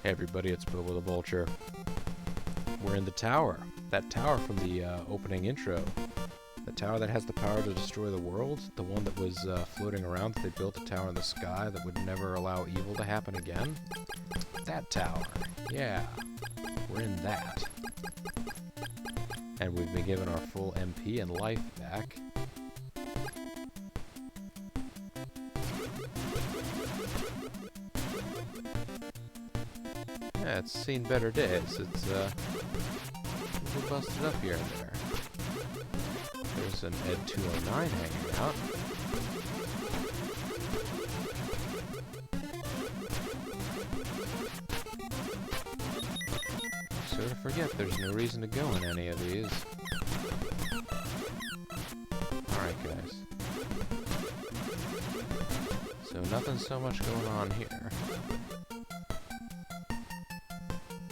Hey everybody, it's Bilbo the Vulture. We're in the tower. That tower from the opening intro. The tower that has the power to destroy the world. The one that was floating around, that they built a tower in the sky that would never allow evil to happen again. That tower. Yeah. We're in that. And we've been given our full MP and life back. Yeah, it's seen better days. It's a little busted up here and there. There's an Ed 209 hanging out. Sort of forget there's no reason to go in any of these. Alright, guys. So nothing so much going on here.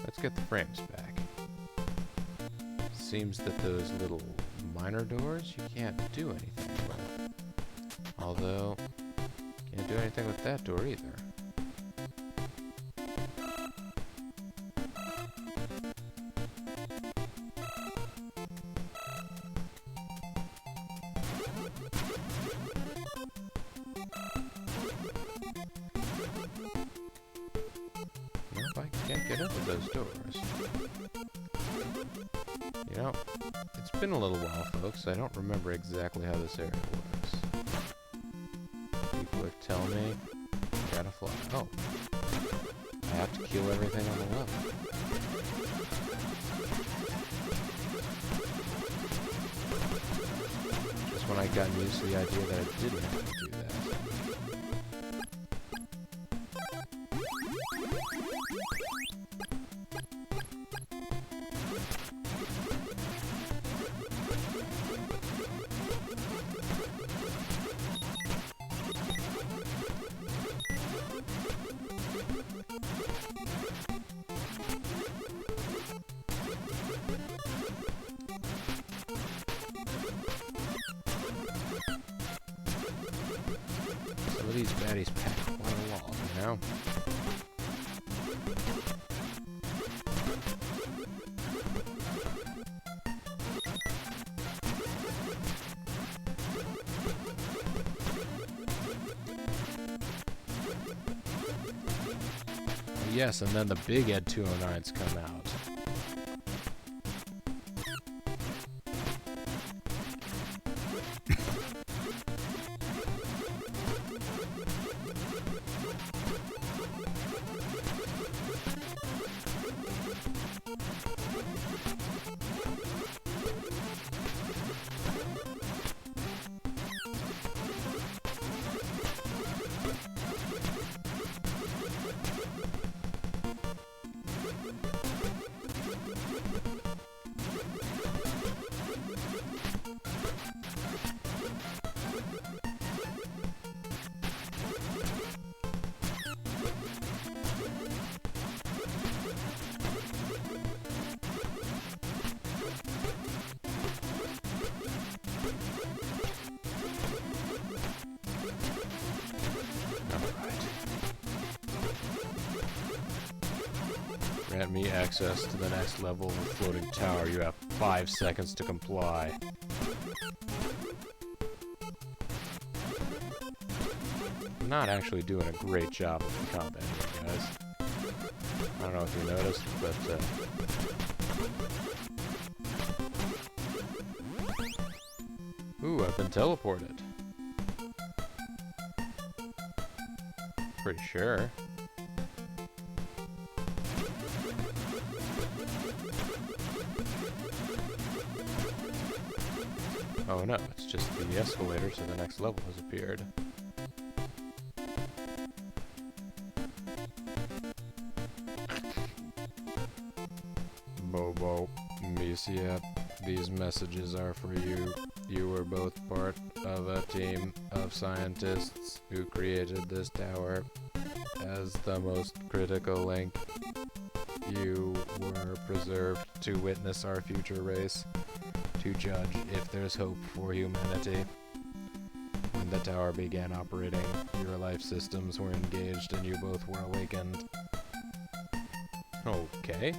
Let's get the frames back. Seems that those little minor doors you can't do anything with. Although, can't do anything with that door either. Nope, I can't get into those doors. You know, it's been a little while, folks. I don't remember exactly how this area works. People are telling me I gotta fly. Oh. I have to kill everything on the level. Just when I got used to the idea that I didn't have to do that. Some of these baddies pack quite a lot, you know? Yes, and then the big Ed 209s come out. Grant me access to the next level of the floating tower. You have 5 seconds to comply. I'm not actually doing a great job of the combat here, guys. I don't know if you noticed, but ooh, I've been teleported. Pretty sure. Oh no, it's just the escalator to the next level has appeared. Bobo, Misia, these messages are for you. You were both part of a team of scientists who created this tower. As the most critical link, you were preserved to witness our future race, to judge if there's hope for humanity. When the tower began operating, your life systems were engaged and you both were awakened. Okay.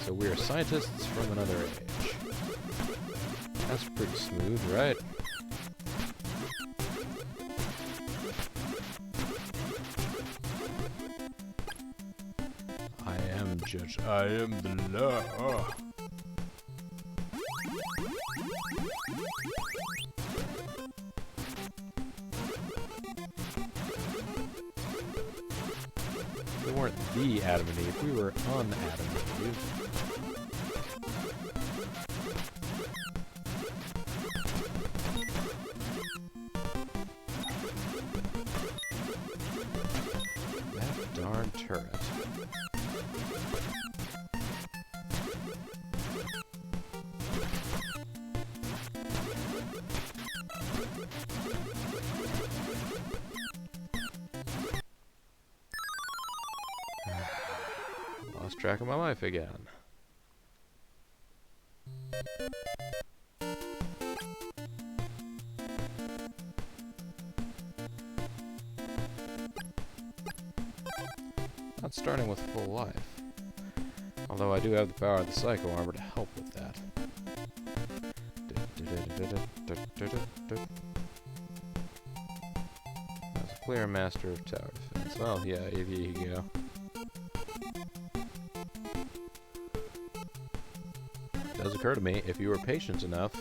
So we're scientists from another age. That's pretty smooth, right? I am judge. I am the law. We weren't the Adam and Eve, we were on Adam and Eve. That darn turret. Lost track of my life again. Not starting with full life. Although I do have the power of the Psycho Armor to help with that. That's a clear master of tower defense. Well, yeah, here you go. It does occur to me, if you were patient enough,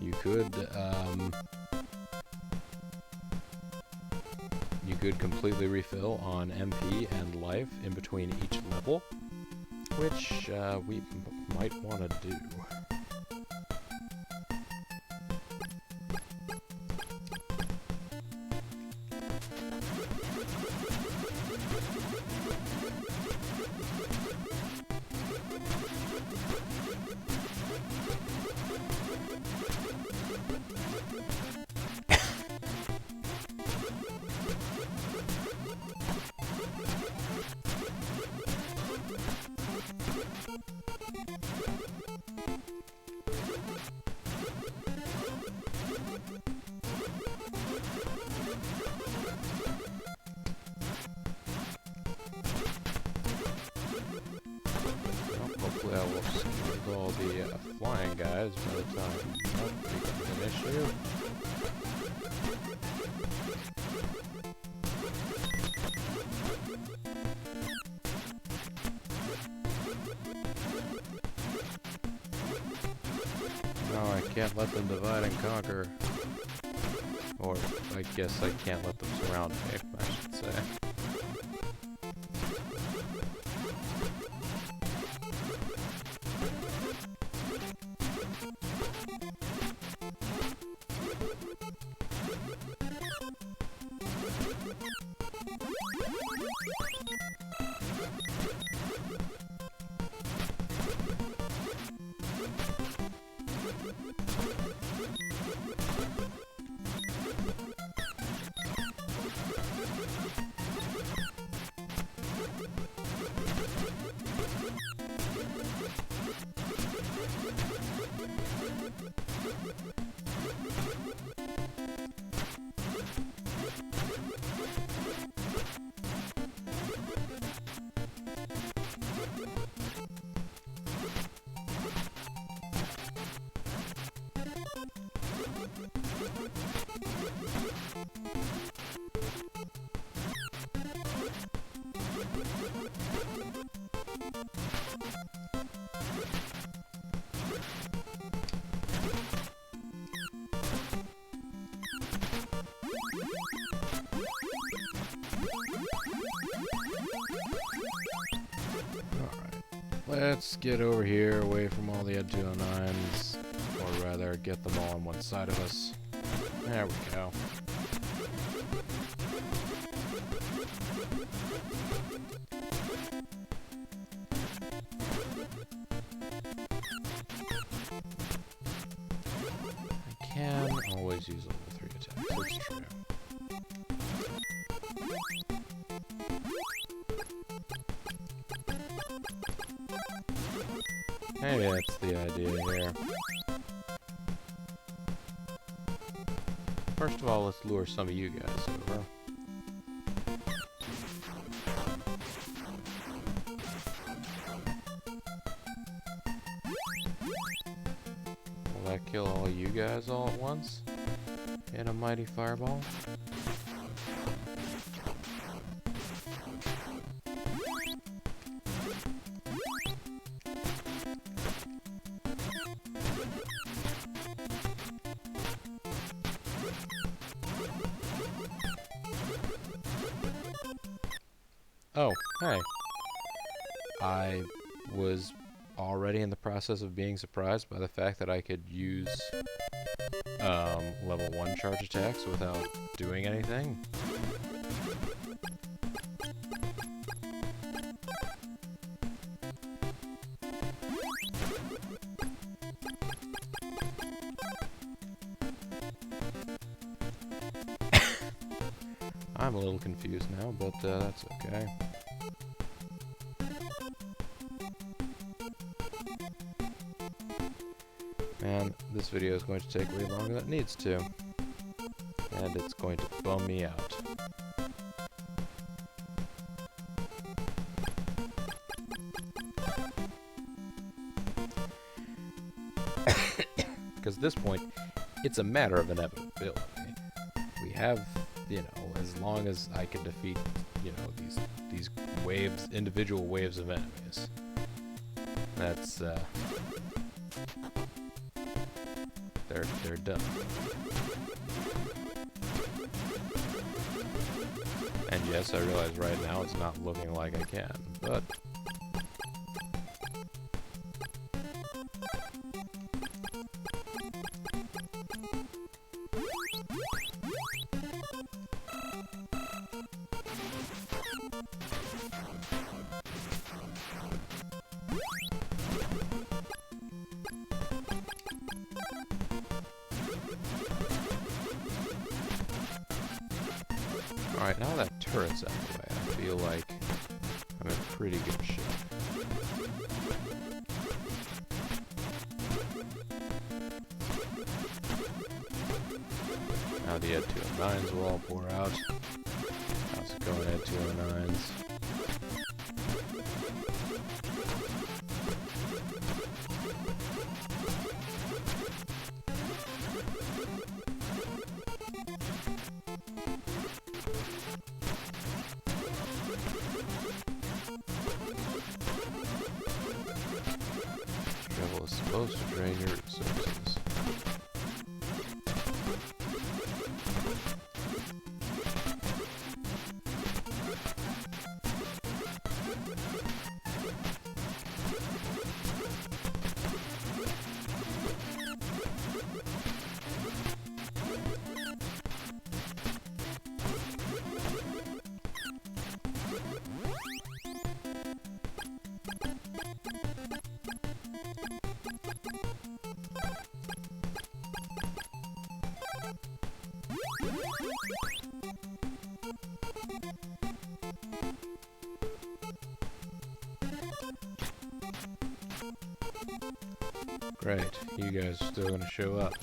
you could completely refill on MP and life in between each level, which we might want to do. Hopefully I will skip all the flying guys by the time that becomes an issue. No, I can't let them divide and conquer. Or, I guess I can't let them surround me, I should say. Let's get over here, away from all the Ed 209s, or rather, get them all on one side of us. There we go. I can always use level 3 attacks, it's true. Maybe that's the idea here. First of all, let's lure some of you guys over. kill all you guys all at once in a mighty fireball? Oh, hey. I was already in the process of being surprised by the fact that I could use level 1 charge attacks without doing anything. I'm a little confused now, but that's okay. Man, this video is going to take way longer than it needs to. And it's going to bum me out. Because at this point, it's a matter of inevitability. We have, you know, as long as I can defeat, you know, these waves, individual waves of enemies. That's, they're done. And yes, I realize right now it's not looking like I can, but alright, now that turret's out of the way, I feel like I'm in pretty good shape. Now the Ed 209s will all pour out. How's it going, Ed 209s? Travel is supposed to drain your resources. Great, you guys are still gonna show up.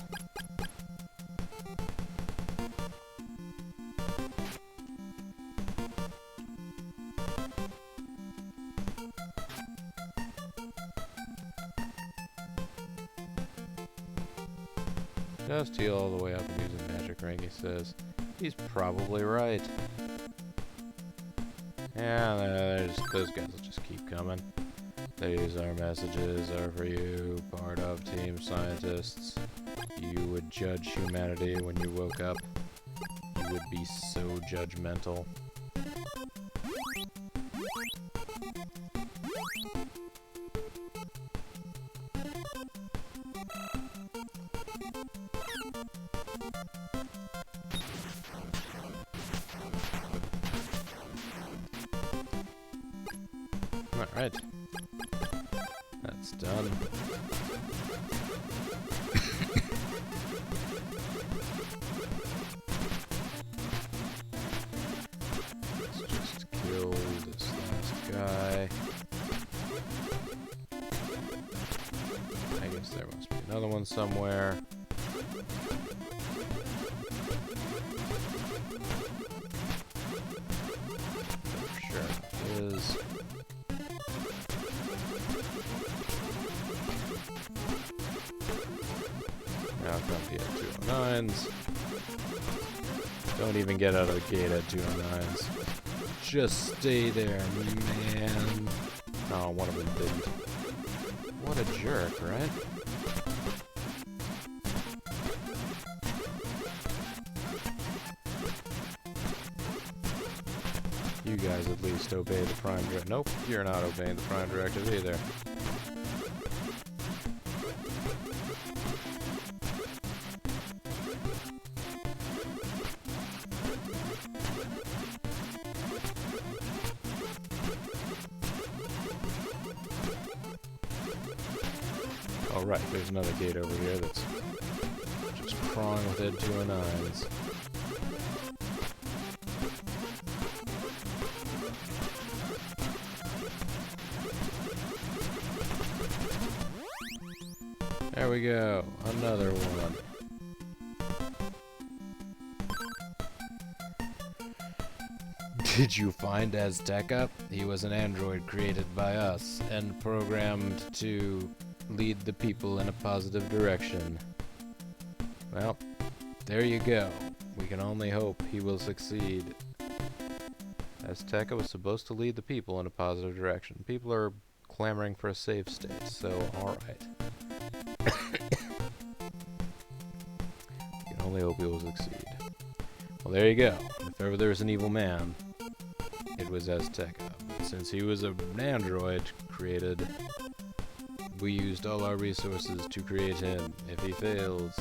Just heal all the way up and using magic ring, he says. He's probably right. Yeah, those guys will just keep coming. These are messages are for you, part of Team Scientists. You would judge humanity when you woke up. You would be so judgmental. Alright. That's done. Let's just kill this last guy. I guess there must be another one somewhere. Sure it is. Don't be at 209s. Don't even get out of the gate at 209s. Just stay there, man. Oh, one of them didn't. What a jerk, right? You guys at least obey the Prime Directive. Nope, you're not obeying the Prime Directive either. Oh right, there's another gate over here that's just crawling with ed 209s. There we go, another one. Did you find Azteca? He was an android created by us and programmed to lead the people in a positive direction. Well, there you go. We can only hope he will succeed. Azteca was supposed to lead the people in a positive direction. People are clamoring for a save state, so alright. We can only hope he will succeed. Well, there you go. If ever there was an evil man, it was Azteca. But since he was an android created, we used all our resources to create him. If he fails,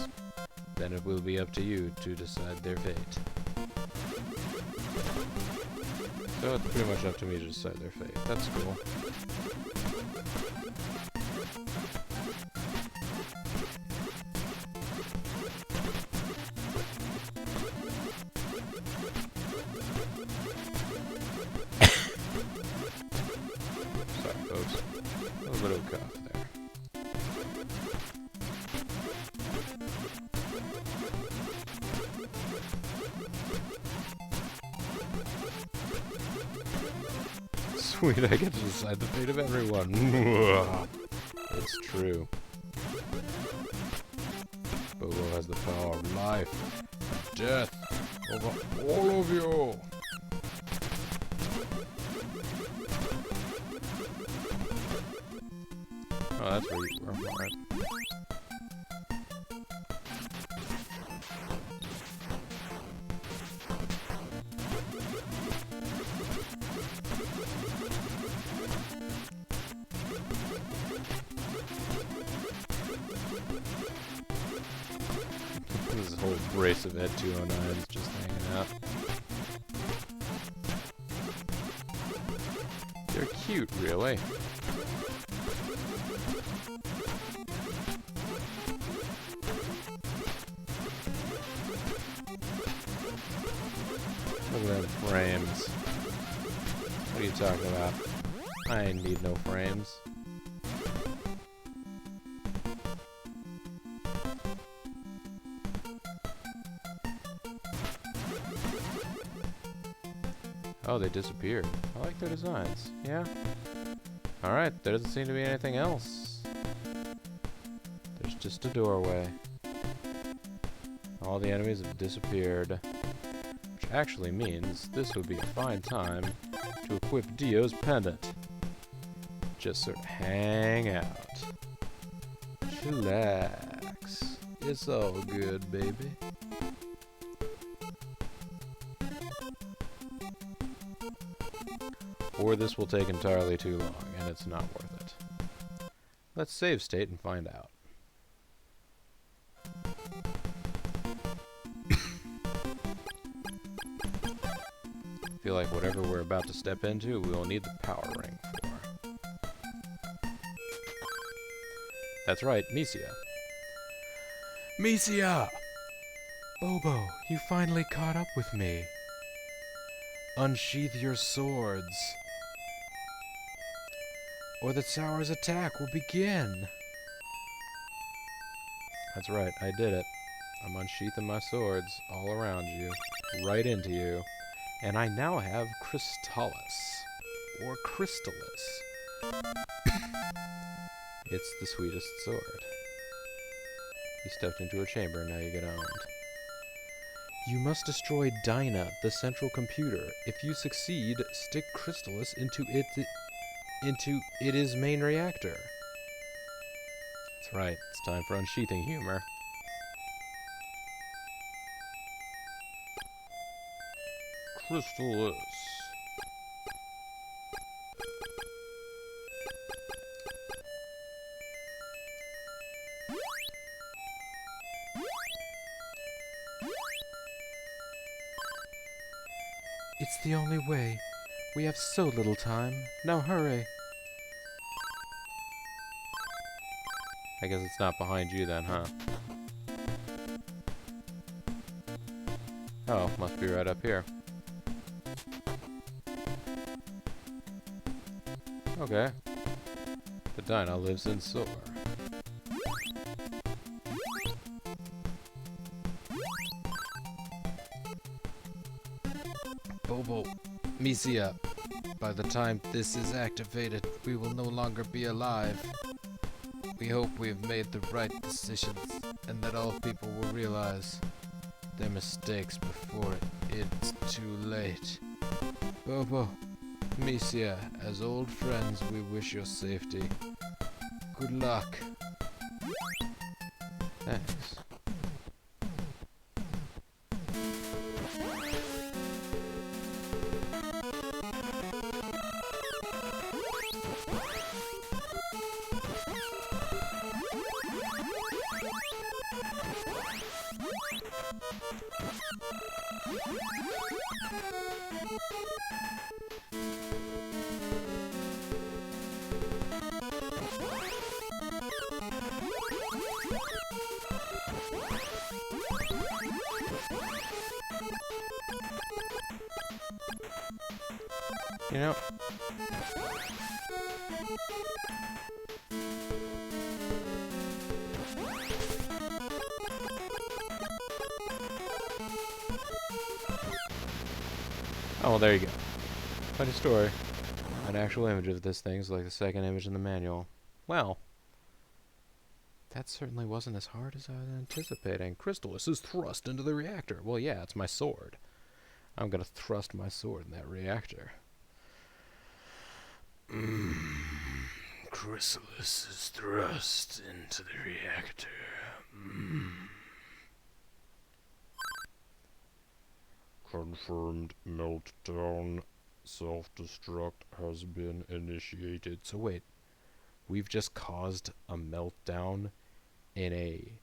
then it will be up to you to decide their fate. So it's pretty much up to me to decide their fate. That's cool. Sorry, folks. A little bit of a cough there. Sweet, I get to decide the fate of everyone. It's true. Bobo has the power of life, death, over all of you. Oh, that's where you were. Alright. This whole brace of Ed 209s just hanging out. They're cute, really. Look at them frames. What are you talking about? I need no frames. Oh, they disappeared. I like their designs. Yeah. Alright, there doesn't seem to be anything else. There's just a doorway. All the enemies have disappeared. Which actually means this would be a fine time to equip Dio's pendant. Just sort of hang out. Chillax. It's all good, baby. Or this will take entirely too long, and it's not worth it. Let's save state and find out. I feel like whatever we're about to step into, we will need the power ring for. That's right, Misia. Misia! Bobo, you finally caught up with me. Unsheath your swords, or the tower's attack will begin. That's right, I did it. I'm unsheathing my swords all around you, right into you. And I now have Crystalis, or Crystalis. It's the sweetest sword. You stepped into her chamber, now you get owned. You must destroy Dyna, the central computer. If you succeed, stick Crystalis into its main reactor. That's right, it's time for unsheathing humor. Crystalis. It's the only way. We have so little time. Now hurry. I guess it's not behind you then, huh? Oh, must be right up here. Okay. The Dyna lives in Soar. Bobo, Misia, by the time this is activated, we will no longer be alive. We hope we have made the right decisions, and that all people will realize their mistakes before it's too late. Bobo, Misia, as old friends, we wish your safety. Good luck. Thanks. You know, oh, well, there you go. Funny story. An actual image of this thing is like the second image in the manual. Well, that certainly wasn't as hard as I was anticipating. Crystalis is thrust into the reactor. Well, yeah, it's my sword. I'm gonna thrust my sword in that reactor. Crystalis is thrust into the reactor. Confirmed meltdown. Self-destruct has been initiated. So wait, we've just caused a meltdown in a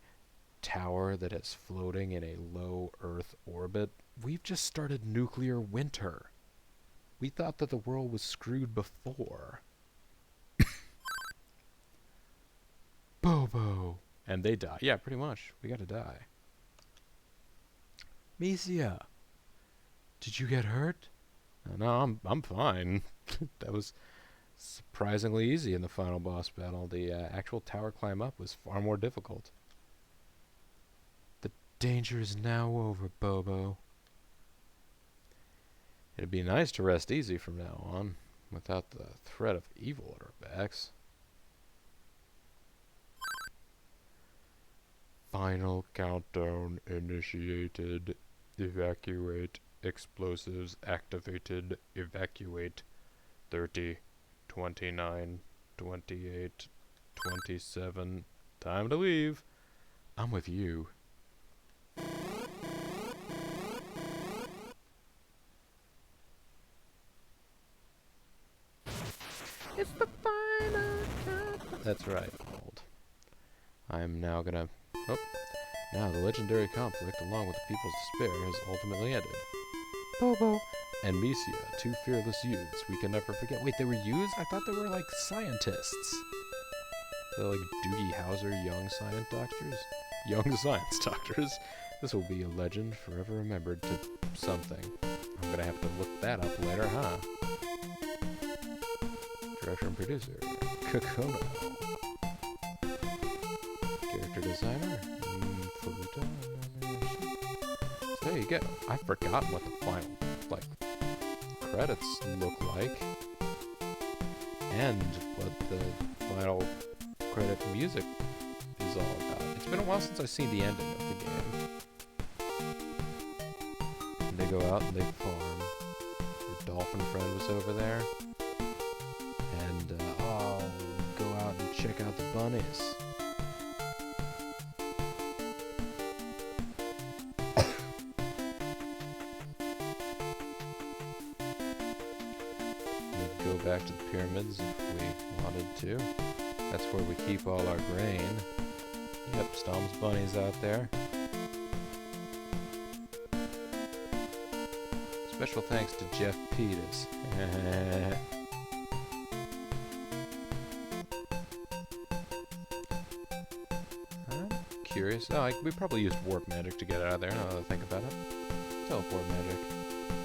tower that is floating in a low Earth orbit? We've just started nuclear winter. We thought that the world was screwed before. Bobo! And they die. Yeah, pretty much. We gotta die. Misia! Did you get hurt? No, I'm fine. That was surprisingly easy in the final boss battle. The actual tower climb up was far more difficult. The danger is now over, Bobo. It'd be nice to rest easy from now on, without the threat of evil at our backs. Final countdown initiated. Evacuate. Explosives activated. Evacuate. 30, 29, 28, 27. Time to leave. I'm with you. It's the final countdown. That's right, Old. I'm now gonna... Oh. Now the legendary conflict, along with the people's despair, has ultimately ended. Bobo and Misia, two fearless youths we can never forget. Wait, they were youths? I thought they were like scientists. They're like Doogie Howser young science doctors? Young science doctors. This will be a legend forever remembered to something. I'm gonna have to look that up later, huh? Director and producer, Kokomo. Character designer, so there you go. I've forgotten what the final, like, credits look like. And what the final credit music is all about. It's been a while since I've seen the ending of the game. And they go out and they farm. Your dolphin friend was over there. And, oh, go out and check out the bunnies. We'd go back to the pyramids if we wanted to. That's where we keep all our grain. Yep, Stom's bunnies out there. Special thanks to Jeff Peters. I'm curious. Oh, we probably used warp magic to get out of there, now that I think about it. Teleport magic.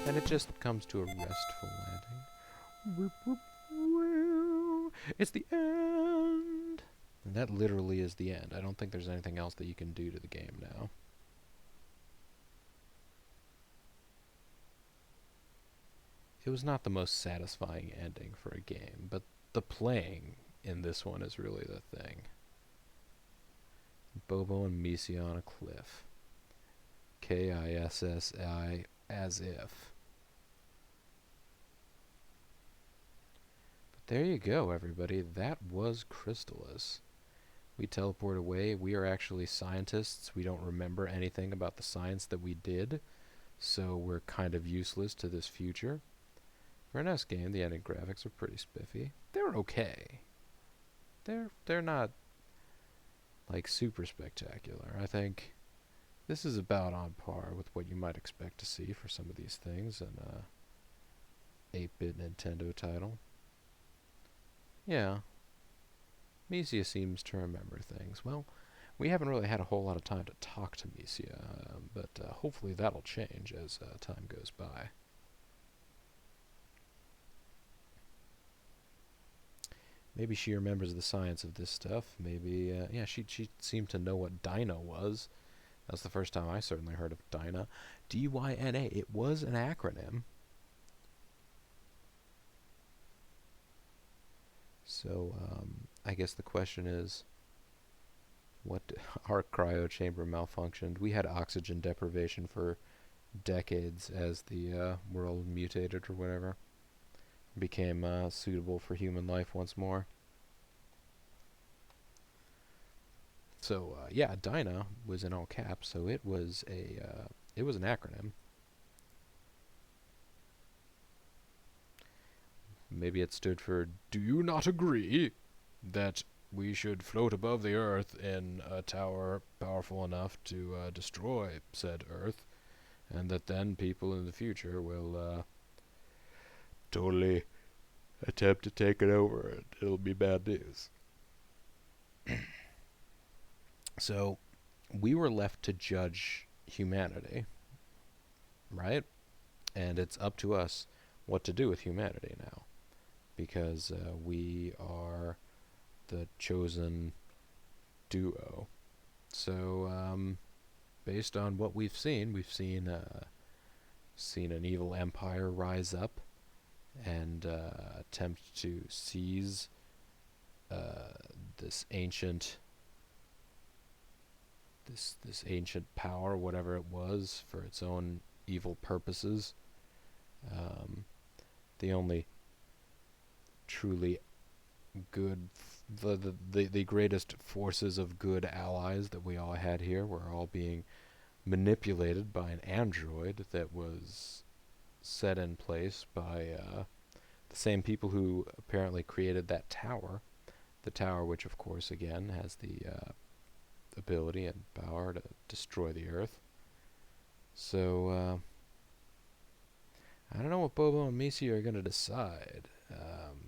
And it just comes to a restful landing. It's the end! And that literally is the end. I don't think there's anything else that you can do to the game now. It was not the most satisfying ending for a game, but the playing in this one is really the thing. Bobo and Misia on a cliff. Kissi as if. But there you go, everybody. That was Crystalis. We teleport away. We are actually scientists. We don't remember anything about the science that we did, so we're kind of useless to this future. For an S game, the ending graphics are pretty spiffy. They're okay. They're not like super spectacular. I think this is about on par with what you might expect to see for some of these things in a 8-bit Nintendo title. Yeah. Misia seems to remember things. Well, we haven't really had a whole lot of time to talk to Misia, but hopefully that'll change as time goes by. Maybe she remembers the science of this stuff. Maybe, yeah, she seemed to know what Dyna was. That's the first time I certainly heard of Dyna. D-Y-N-A. It was an acronym. So, I guess the question is, what our cryo chamber malfunctioned. We had oxygen deprivation for decades as the world mutated or whatever. Became suitable for human life once more. So yeah, Dyna was in all caps, so it was an acronym. Maybe it stood for, "Do you not agree that we should float above the Earth in a tower powerful enough to destroy said Earth, and that then people in the future will totally attempt to take it over, and it'll be bad news." So, we were left to judge humanity, right? And it's up to us what to do with humanity now, because we are the chosen duo. So, based on what we've seen an evil empire rise up and attempt to seize this ancient power, whatever it was, for its own evil purposes. The only truly good, the greatest forces of good allies that we all had here were all being manipulated by an android that was set in place by the same people who apparently created that tower. The tower, which of course again has the ability and power to destroy the Earth. So I don't know what Bobo and Misia are going to decide.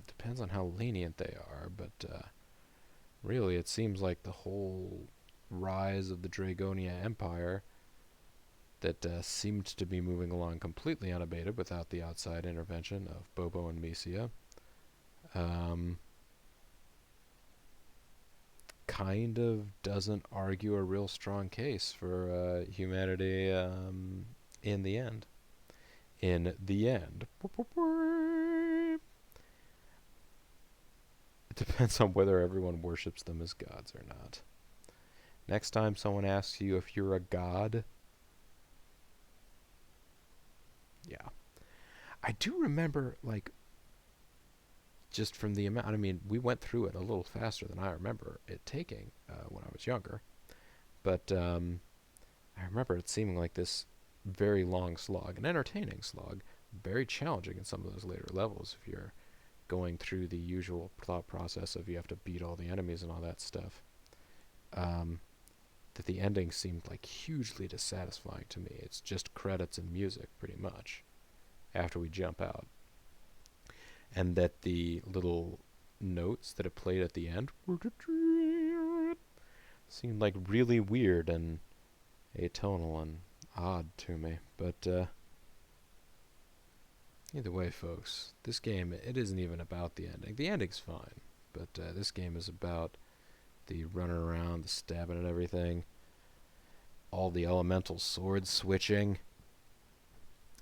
Depends on how lenient they are, but really it seems like the whole rise of the Dragonia Empire that seemed to be moving along completely unabated without the outside intervention of Bobo and Misia. Kind of doesn't argue a real strong case for humanity in the end. In the end. It depends on whether everyone worships them as gods or not. Next time someone asks you if you're a god, yeah. I do remember, like, just from the amount, I mean, we went through it a little faster than I remember it taking when I was younger. But I remember it seeming like this very long slog, an entertaining slog, very challenging in some of those later levels if you're going through the usual thought process of you have to beat all the enemies and all that stuff. That the ending seemed like hugely dissatisfying to me. It's just credits and music, pretty much, after we jump out. And that the little notes that it played at the end seemed like really weird and atonal and odd to me. But either way, folks, this game, it isn't even about the ending. The ending's fine, but this game is about the running around, the stabbing and everything, all the elemental sword switching,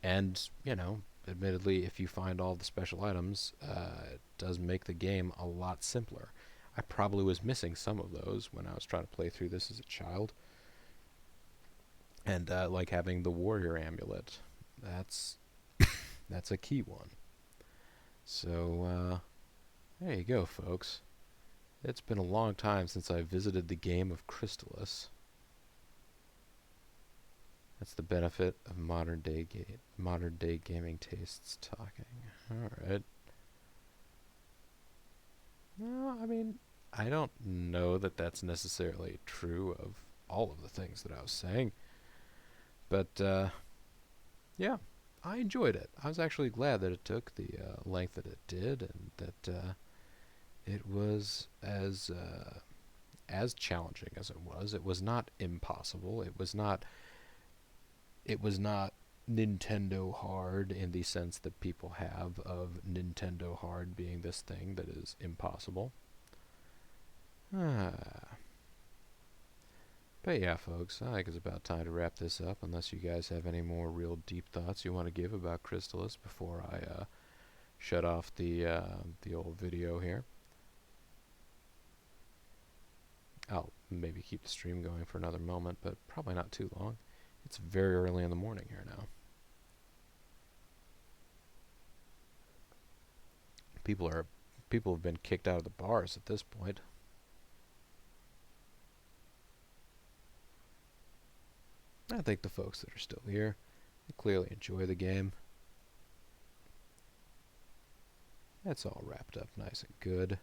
and, you know, admittedly, if you find all the special items, it does make the game a lot simpler. I probably was missing some of those when I was trying to play through this as a child. And like having the warrior amulet, that's that's a key one. So there you go, folks. It's been a long time since I visited the game of Crystalis. That's the benefit of modern day gaming tastes talking. All right. No, I mean, I don't know that that's necessarily true of all of the things that I was saying, but yeah, I enjoyed it. I was actually glad that it took the length that it did, and that it was as challenging as it was. It was not impossible. It was not. It was not Nintendo hard in the sense that people have of Nintendo hard being this thing that is impossible. But yeah, folks, I think it's about time to wrap this up, unless you guys have any more real deep thoughts you want to give about Crystalis before I shut off the old video here. I'll maybe keep the stream going for another moment, but probably not too long. It's very early in the morning here now. People have been kicked out of the bars at this point. I think the folks that are still here, they clearly enjoy the game. That's all wrapped up nice and good.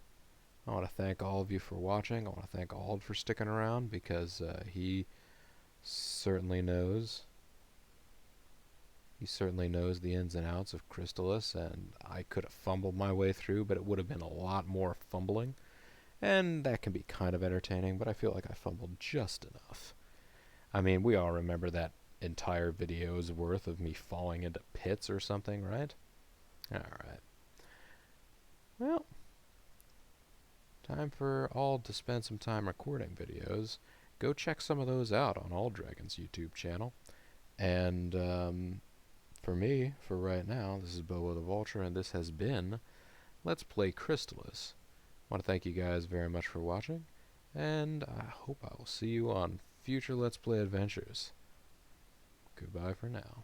I want to thank all of you for watching. I want to thank Auld for sticking around, because he certainly knows. He certainly knows the ins and outs of Crystalis, and I could have fumbled my way through, but it would have been a lot more fumbling. And that can be kind of entertaining, but I feel like I fumbled just enough. I mean, we all remember that entire video's worth of me falling into pits or something, right? Alright. Well, time for Auld to spend some time recording videos. Go check some of those out on AuldDragon's YouTube channel. And for me, for right now, this is Bobo the Vulture, and this has been Let's Play Crystalis. I want to thank you guys very much for watching, and I hope I will see you on future Let's Play adventures. Goodbye for now.